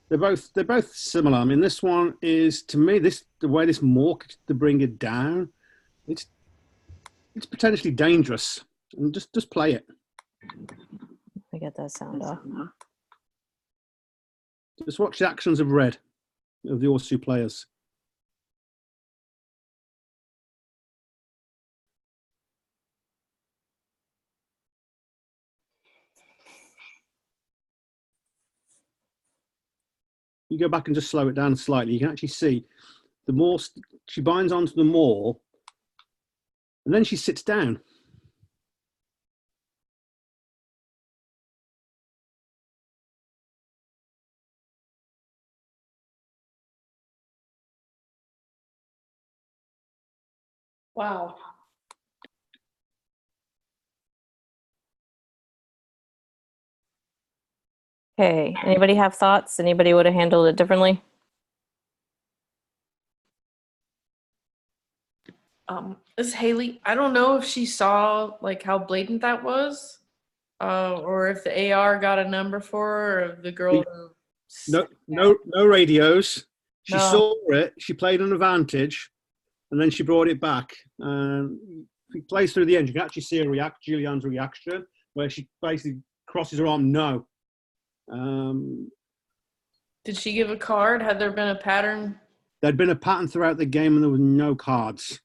They're both similar. I mean, this one is, to me, the way this morphed to bring it down, it's potentially dangerous. And just play it. Let me get that sound off. Just watch the actions of red, of the Orsu players. You go back and just slow it down slightly. You can actually see the more she binds onto the maul, and then she sits down. Wow. Okay. Anybody have thoughts? Anybody would have handled it differently? This is Haley. I don't know if she saw like how blatant that was, or if the AR got a number for her, or if the girl. No radios. She No. saw it. She played on advantage, and then she brought it back. She plays through the end. You can actually see her Julianne's reaction, where she basically crosses her arm. No. Did she give a card? Had there been a pattern? There'd been a pattern throughout the game, and there was no cards.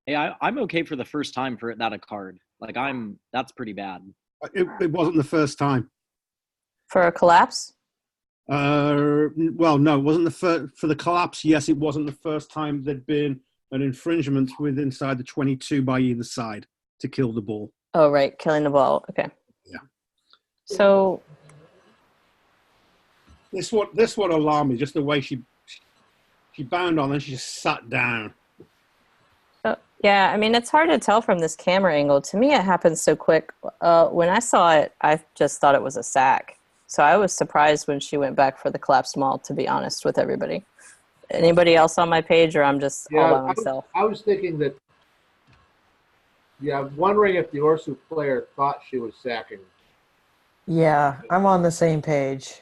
Hey, I'm okay for the first time for it not a card. Like that's pretty bad. It wasn't the first time. For a collapse? Well, no, it wasn't the first for the collapse. Yes, it wasn't the first time there'd been an infringement with inside the 22 by either side to kill the ball. Oh, right, killing the ball. Okay. Yeah. So this one alarmed me. Just the way she bound on, and she just sat down. yeah, I mean, it's hard to tell from this camera angle. To me, it happens so quick. When I saw it, I just thought it was a sack. So I was surprised when she went back for the collapsed maul, to be honest with everybody. Anybody else on my page, or I'm just all by myself? I was thinking that, I'm wondering if the Orsu player thought she was sacking. Yeah, I'm on the same page.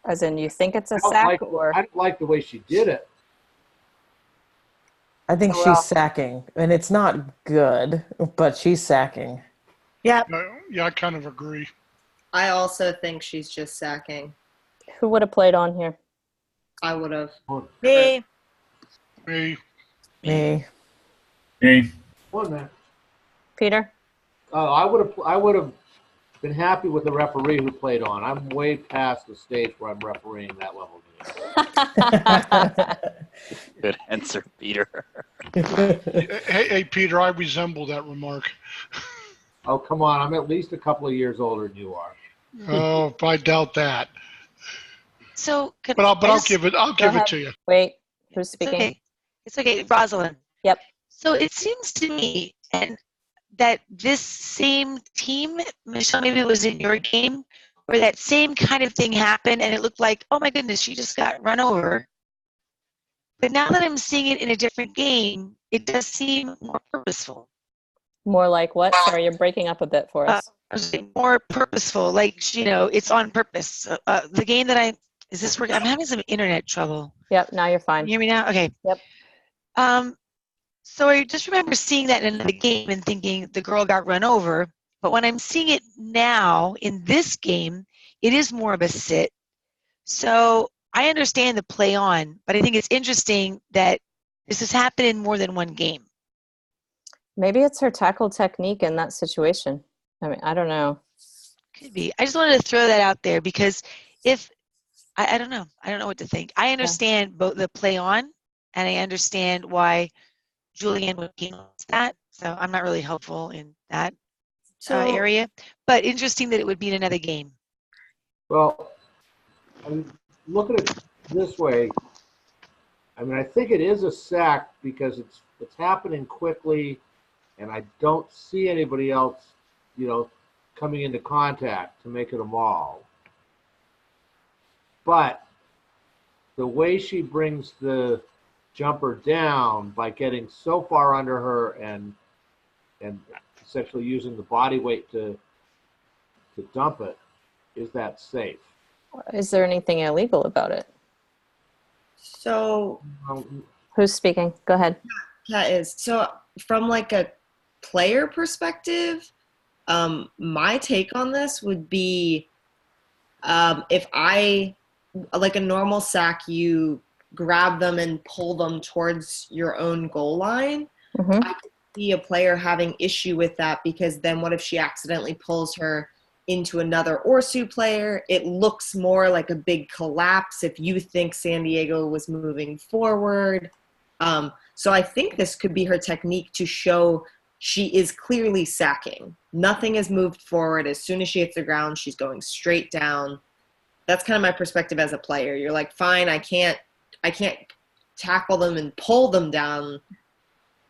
As in, you think it's a I don't sack, like- or I don't like the way she did it. I think Oh, well. she's sacking, and it's not good, but she's sacking. Yeah. Yeah, I kind of agree. I also think she's just sacking. who would have played on here? I would have. Me. Me. Me. Me. One man. Peter? I would have been happy with the referee who played on. I'm way past the stage where I'm refereeing that level of game. Good answer, Peter. Hey, Peter, I resemble that remark. Oh, come on. I'm at least a couple of years older than you are. Oh, I doubt that. So, But I'll give it. I'll give it to you. Wait, who's speaking? Okay. It's okay, Rosalind. Yep. So it seems to me that this same team, Michelle, maybe it was in your game, where that same kind of thing happened, and it looked like, oh my goodness, she just got run over. But now that I'm seeing it in a different game, it does seem more purposeful. More like what? Sorry, you're breaking up a bit for us. I was saying more purposeful, like, it's on purpose. The game that is this working? I'm having some internet trouble. Yep, now you're fine. Can you hear me now? Okay. Yep. So I just remember seeing that in the game and thinking the girl got run over. But when I'm seeing it now in this game, it is more of a sit. So I understand the play on, but I think it's interesting that this has happened in more than one game. Maybe it's her tackle technique in that situation. I mean, I don't know. Could be. I just wanted to throw that out there because I don't know. I don't know what to think. I understand both the play on, and I understand why Julianne would penalize that. So I'm not really helpful in that area. But interesting that it would be in another game. Well, I'm looking at it this way. I mean, I think it is a sack because it's happening quickly, and I don't see anybody else, coming into contact to make it a maul. But the way she brings the jumper down by getting so far under her and essentially using the body weight to dump it, is that safe? Is there anything illegal about it? So who's speaking? Go ahead. That is. So from like a player perspective, my take on this would be if like a normal sack, you grab them and pull them towards your own goal line. Mm-hmm. I could see a player having issue with that because then what if she accidentally pulls her into another Orsu player? It looks more like a big collapse if you think San Diego was moving forward. So I think this could be her technique to show she is clearly sacking. Nothing has moved forward. As soon as she hits the ground, she's going straight down. That's kind of my perspective as a player. You're like, fine, I can't tackle them and pull them down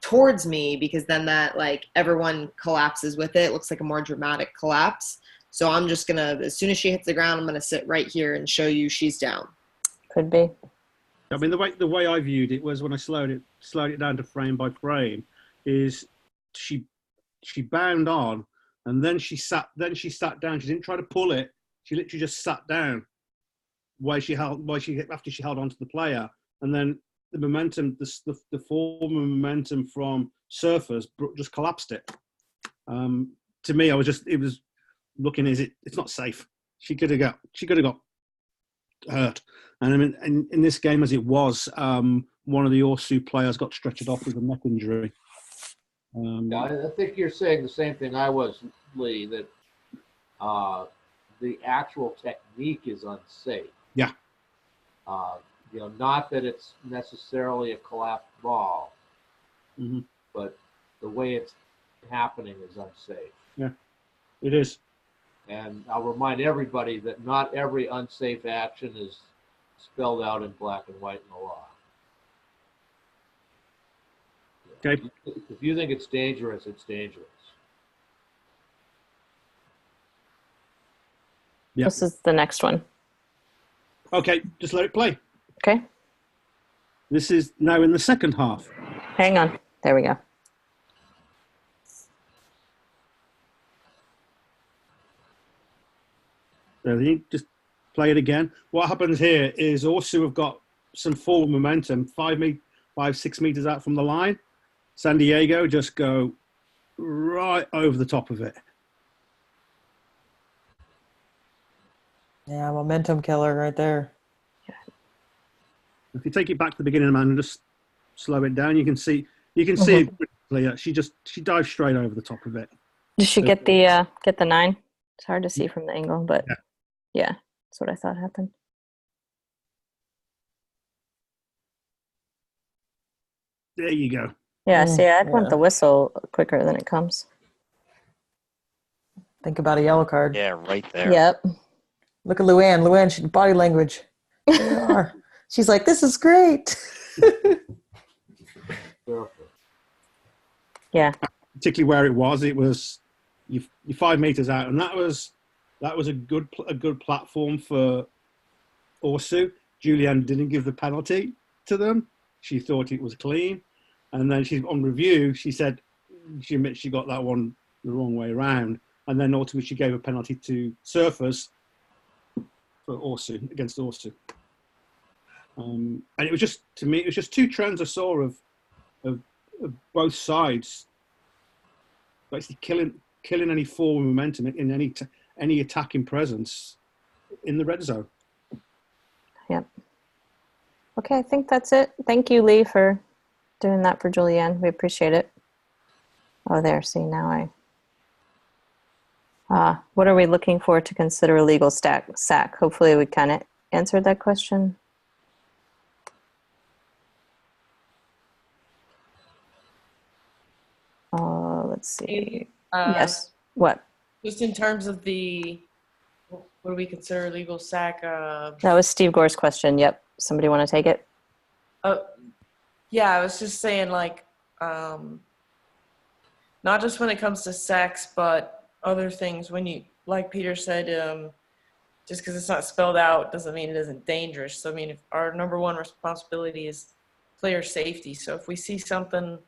towards me because then that, like, everyone collapses with it. It looks like a more dramatic collapse. So I'm just gonna, as soon as she hits the ground, I'm gonna sit right here and show you she's down. Could be. I mean, the way I viewed it was when I slowed it down to frame by frame, is she bound on, and then she sat down. She didn't try to pull it. She literally just sat down after she held on to the player, and then the momentum, the form of momentum from surfers just collapsed it. To me, it was looking as it's not safe. She could have got hurt. And I mean, in this game, as it was, one of the Orsu players got stretchered off with a neck injury. Yeah, I think you're saying the same thing I was, Lee, that the actual technique is unsafe. Yeah. Not that it's necessarily a collapsed ball, Mm-hmm. but the way it's happening is unsafe. Yeah, it is. And I'll remind everybody that not every unsafe action is spelled out in black and white in the law. Okay. If you think it's dangerous, it's dangerous. Yeah. This is the next one. Okay, just let it play. Okay. This is now in the second half. Hang on. There we go. So you just play it again. What happens here is Orsu have got some forward momentum, 6 meters out from the line. San Diego just go right over the top of it. Yeah, momentum killer right there. If you take it back to the beginning, man, and just slow it down, you can see Mhm. it clear. She dives straight over the top of it. Did she get the 9? It's hard to see from the angle, but yeah, that's what I thought happened. There you go. Yeah, see, I'd want yeah. the whistle quicker than it comes. Think about a yellow card. Yeah, right there. Yep. Look at Luann. Luann, she body language. There you are. She's like, this is great. Yeah. Particularly where it was you're 5 meters out, and that was a good platform for Orsu. Julianne didn't give the penalty to them. She thought it was clean, and then on review she said she admits she got that one the wrong way around, and then ultimately she gave a penalty to surfers for Orsu against Orsu. And it was just, to me, it was just two trends I saw of both sides basically killing any forward momentum in any attacking presence in the red zone. Yep. Okay, I think that's it. Thank you, Lee, for doing that for Julianne. We appreciate it. Oh, there. See, now what are we looking for to consider a legal sack? Hopefully we kind of answered that question. Let's see. Yes. What? Just in terms of what do we consider legal sack? That was Steve Gore's question. Yep. Somebody want to take it? Yeah, I was just saying, like, not just when it comes to sacks, but other things. When you, like Peter said, just because it's not spelled out doesn't mean it isn't dangerous. So, I mean, if our number one responsibility is player safety. So if we see something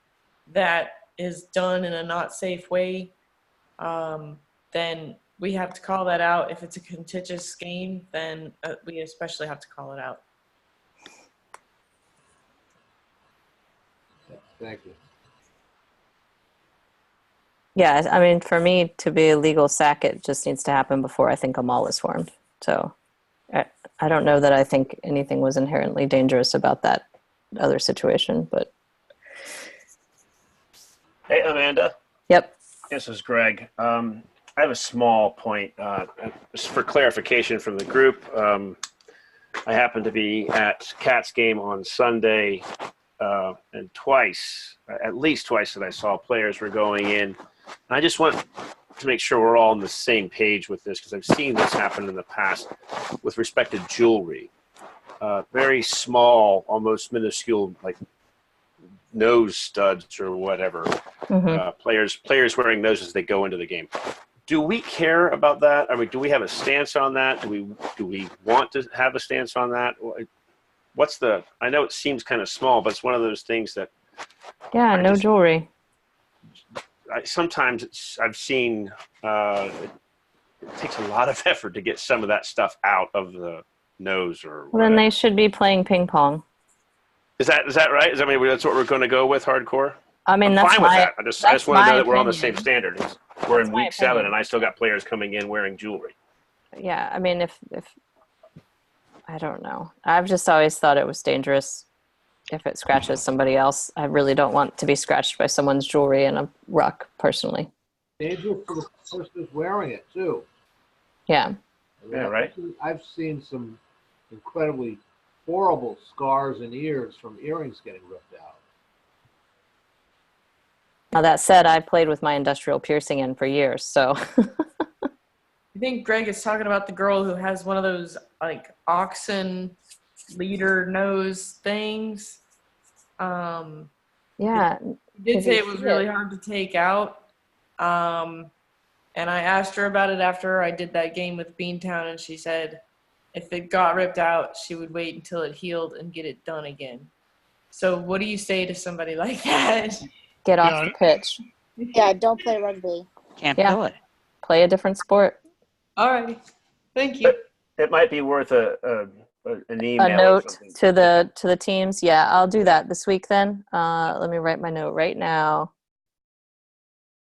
that is done in a not safe way, then we have to call that out. If it's a contentious game, then we especially have to call it out. Thank you. Yeah, I mean, for me to be a legal sack, it just needs to happen before I think a maul is formed. So I don't know that I think anything was inherently dangerous about that other situation, but. Hey, Amanda. Yep. This is Greg. I have a small point. Just for clarification from the group, I happened to be at Cat's game on Sunday, and at least twice that I saw players were going in. And I just want to make sure we're all on the same page with this, because I've seen this happen in the past with respect to jewelry. Very small, almost minuscule, like nose studs or whatever. Mm-hmm. Players wearing those as they go into the game. do we care about that? I mean, do we have a stance on that? Do we want to have a stance on that? What's the? I know it seems kind of small, but it's one of those things that. Yeah, no jewelry. Sometimes I've seen it takes a lot of effort to get some of that stuff out of the nose or. Well, then they should be playing ping pong. Is that right? I mean, that's what we're going to go with hardcore. I mean, I'm that's fine with that. I just want to know that we're on the same opinion. standard. We're That's in my week 7, opinion. and I still got players coming in wearing jewelry. Yeah, I mean, if I don't know, I've just always thought it was dangerous if it scratches somebody else. I really don't want to be scratched by someone's jewelry in a ruck, personally. Dangerous for the person who's wearing it too. Yeah. Yeah, right. I've seen some incredibly horrible scars and ears from earrings getting ripped out. Now that said, I've played with my industrial piercing in for years, so. I think Greg is talking about the girl who has one of those like oxen leader nose things. Yeah. He did say it was really hard to take out. And I asked her about it after I did that game with Beantown, and she said if it got ripped out, she would wait until it healed and get it done again. So what do you say to somebody like that? Get off the pitch. Yeah, don't play rugby. Can't Yeah. do it. Play a different sport. Alrighty. Thank you. It might be worth an email. A or note something. to the teams. Yeah, I'll do that this week then. Let me write my note right now.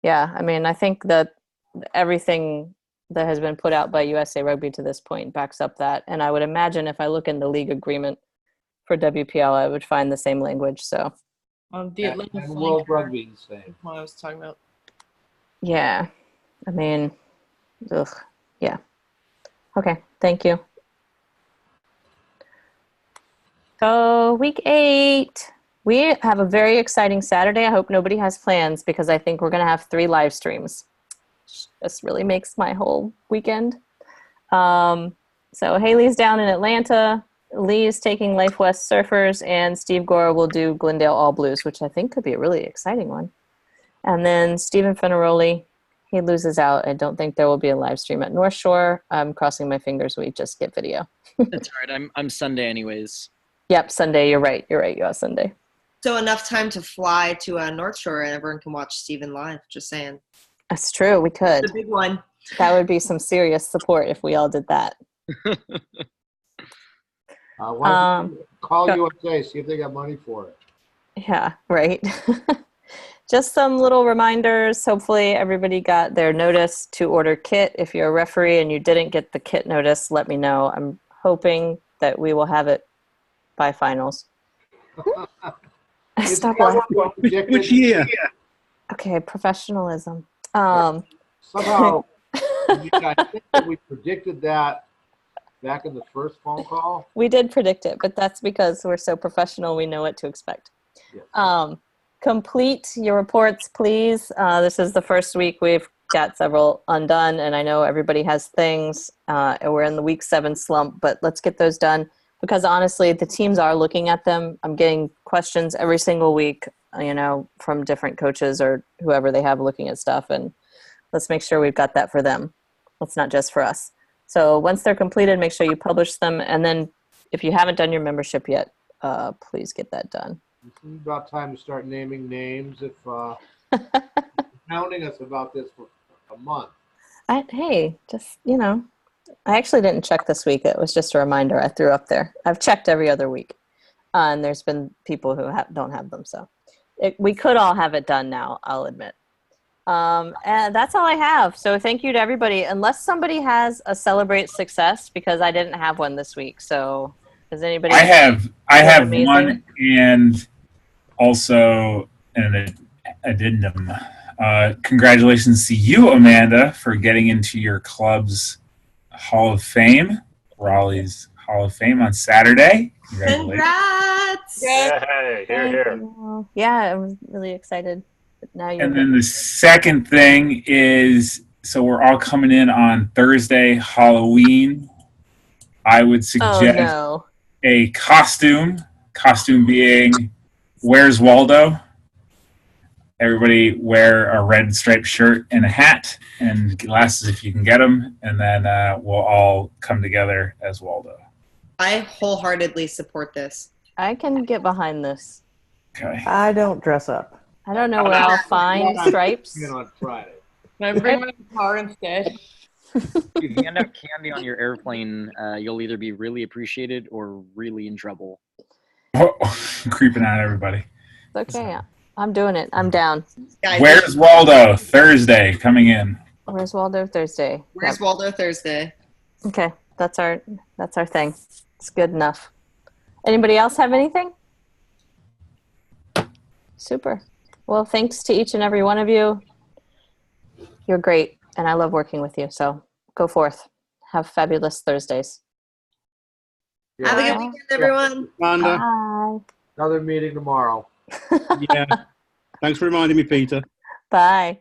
Yeah, I mean, I think that everything that has been put out by USA Rugby to this point backs up that. And I would imagine if I look in the league agreement for WPL, I would find the same language. So, The Atlanta and World Rugby the same. That's what I was talking about. yeah, I mean, ugh, yeah. Okay, thank you. So, week 8. We have a very exciting Saturday. I hope nobody has plans because I think we're going to have 3 live streams. This really makes my whole weekend. So Haley's down in Atlanta. Lee is taking Life West Surfers, and Steve Gore will do Glendale All Blues, which I think could be a really exciting one. And then Stephen Fenaroli, he loses out. I don't think there will be a live stream at North Shore. I'm crossing my fingers we just get video. That's all right. I'm Sunday anyways. Yep, Sunday. You're right. You have Sunday. So enough time to fly to North Shore and everyone can watch Steven live. Just saying. That's true. We could. The big one. That would be some serious support if we all did that. Why don't you call USA, see if they got money for it. Yeah, right. Just some little reminders. Hopefully everybody got their notice to order kit. If you're a referee and you didn't get the kit notice, let me know. I'm hoping that we will have it by finals. Stop laughing. Which year? Okay, professionalism. Somehow, I think that we predicted that back in the first phone call. We did predict it, but that's because we're so professional, we know what to expect. Yes. Complete your reports, please. This is the first week we've got several undone, and I know everybody has things. And we're in the week 7 slump, but let's get those done because honestly, the teams are looking at them. I'm getting questions every single week, from different coaches or whoever they have looking at stuff, and let's make sure we've got that for them. It's not just for us. So once they're completed, make sure you publish them, and then if you haven't done your membership yet, please get that done. It's about time to start naming names if hounding us about this for a month. I actually didn't check this week. It was just a reminder I threw up there. I've checked every other week, and there's been people who don't have them. So we could all have it done now, I'll admit. And that's all I have. So thank you to everybody. Unless somebody has a celebrate success, because I didn't have one this week. So does anybody? I have amazing? one, and also an addendum. Congratulations to you, Amanda, for getting into your club's Hall of Fame, Raleigh's Hall of Fame on Saturday. Congratulations. Congrats! Hey, here. Yeah, I'm really excited. Now you're And then the second thing is, so we're all coming in on Thursday, Halloween. I would suggest a costume being Where's Waldo? everybody wear a red striped shirt and a hat and glasses if you can get them, and then we'll all come together as Waldo. I wholeheartedly support this. I can get behind this. Okay. I don't dress up. I don't know where I'll find stripes. On Friday. Can I bring my car instead? If you hand out candy on your airplane, you'll either be really appreciated or really in trouble. Oh, creeping on everybody. It's okay. I'm doing it. I'm down. Guys, Where's Waldo? Thursday coming in. Where's Waldo Thursday? Where's Waldo Thursday? Okay, that's our thing. It's good enough. Anybody else have anything? Super. Well, thanks to each and every one of you. You're great, and I love working with you. So go forth. Have fabulous Thursdays. Have a good weekend, everyone. Bye. Another meeting tomorrow. Yeah. Thanks for reminding me, Peter. Bye.